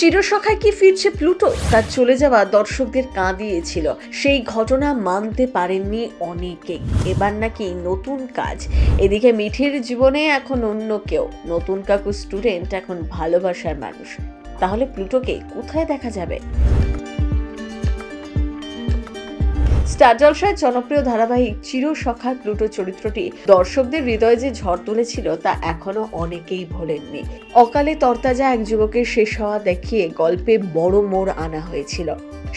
চিরসখায় কি ফিরছে প্লুটো? তার চলে যাওয়া দর্শকদের কাঁদিয়েছিল। সেই ঘটনা মানতে পারেননি অনেকেই। এবার নাকি নতুন কাজ। এদিকে মিঠির জীবনে এখন অন্য কেউ, নতুন কাকু স্টুডেন্ট, এখন ভালোবাসার মানুষ। তাহলে প্লুটোকে কোথায় দেখা যাবে? স্টার জলসায় জনপ্রিয় ধারাবাহিক চিরসখার প্লুটো চরিত্রটি দর্শকদের হৃদয়ে যে ঝড় তুলেছিল তা এখনো অনেকেই ভোলেননি। অকালে তরতাজা এক যুবকের শেষ হওয়া দেখিয়ে গল্পে বড় মোড় আনা হয়েছিল।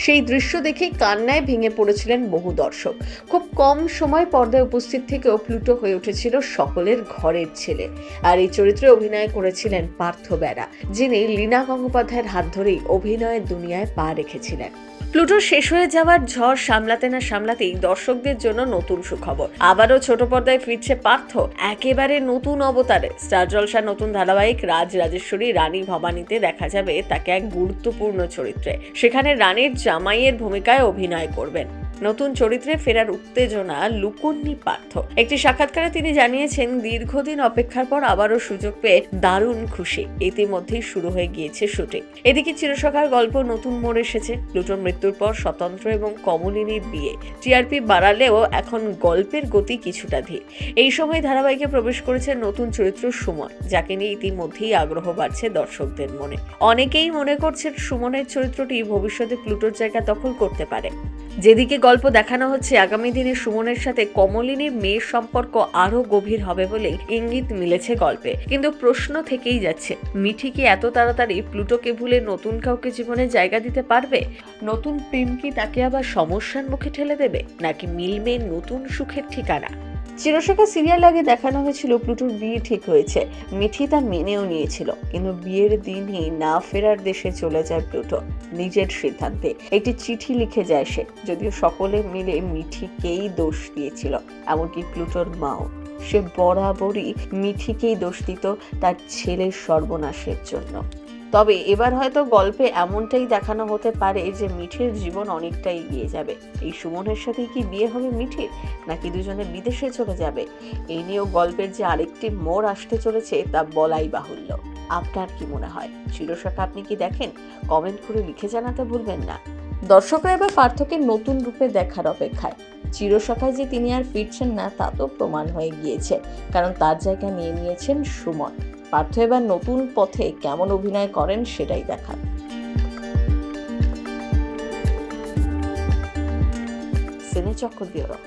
সেই দৃশ্য দেখে কান্নায় ভেঙে পড়েছিলেন বহু দর্শক। খুব কম সময় পর্দায় উপস্থিত থেকেও প্লুটো হয়ে উঠেছিল সকলের ঘরের ছেলে। আর এই চরিত্রে অভিনয় করেছিলেন পার্থ বেরা, যিনি লীনা গঙ্গোপাধ্যায়ের হাত ধরেই অভিনয়ের দুনিয়ায় পা রেখেছিলেন। প্লুটোর শেষ হয়ে যাওয়ার ঝড় সামলাতে না সামলাতেই দর্শকদের জন্য নতুন সুখবর। আবারও ছোট পর্দায় ফিরছে পার্থ, একেবারে নতুন অবতারে। স্টার জলসার নতুন ধারাবাহিক রাজ রাজেশ্বরী রানী ভবানীতে দেখা যাবে তাকে এক গুরুত্বপূর্ণ চরিত্রে। সেখানে রানীর জামাইয়ের ভূমিকায় অভিনয় করবেন। নতুন চরিত্রে ফেরার উত্তেজনা লুকোননি পার্থ। একটি সাক্ষাৎকারে তিনি জানিয়েছেন, দীর্ঘদিন অপেক্ষার পর আবারও সুযোগ পেয়ে দারুণ খুশি। ইতিমধ্যেই শুরু হয়ে গিয়েছে শুটিং। এদিকে চিরসখার গল্প নতুন মোড় এসেছে। প্লুটোর মৃত্যুর পর স্বতন্ত্র এবং কমলিনীর বিয়ে। টিআরপি বাড়ালেও এখন গল্পের গতি কিছুটা ধীর। এই সময় ধারাবাহিকে প্রবেশ করেছে নতুন চরিত্র সুমন, যাকে নিয়ে ইতিমধ্যেই আগ্রহ বাড়ছে দর্শকদের মনে। অনেকেই মনে করছেন সুমনের চরিত্রটি ভবিষ্যতে প্লুটোর জায়গা দখল করতে পারে। যেদিকে গল্প দেখানো হচ্ছে, আগামী দিনে সুমনের সাথে কমলিনীর মেয়ের সম্পর্ক আরো গভীর হবে বলেই ইঙ্গিত মিলেছে গল্পে। কিন্তু প্রশ্ন থেকেই যাচ্ছে, মিঠি কি এত তাড়াতাড়ি প্লুটোকে ভুলে নতুন কাউকে জীবনে জায়গা দিতে পারবে? নতুন প্রেম কি তাকে আবার সমস্যার মুখে ঠেলে দেবে, নাকি মিলবে নতুন সুখের ঠিকানা? চিরসখা সিরিয়াল আগে দেখানো হয়েছিল প্লুটোর বিয়ে ঠিক হয়েছে। মিঠি তা মেনেও নিয়েছিল, কিন্তু বিয়ের দিনই না ফেরার দেশে চলে যায় প্লুটো নিজের সিদ্ধান্তে। একটি চিঠি লিখে যায় সে, যদিও সকলে মিলে মিঠিকেই দোষ দিয়েছিল, এমনকি প্লুটোর মাও। সে বরাবরই মিঠিকেই দোষ দিত তার ছেলের সর্বনাশের জন্য। তবে এবার হয়তো গল্পে এমনটাই দেখানো হতে পারে যে মিঠির জীবন অনেকটাই এগিয়ে যাবে। এই সুমনের সাথে কি বিয়ে হবে মিঠির, নাকি দুজনে বিদেশে চলে যাবে? এই নিয়েও গল্পের যে আরেকটি মোড় আসতে চলেছে তা বলাই বাহুল্য। আপনার কি মনে হয়? চিরসখা আপনি কি দেখেন? কমেন্ট করে লিখে জানাতে ভুলবেন না। দর্শকরা এবার পার্থকে নতুন রূপে দেখার অপেক্ষায়। চিরসখায় যে তিনি আর ফিরছেন না তা তো প্রমাণ হয়ে গিয়েছে, কারণ তার জায়গা নিয়ে নিয়েছেন সুমন। পার্থ এবার নতুন পথে কেমন অভিনয় করেন সেটাই দেখার। সিনে চক্র ব্যুরো।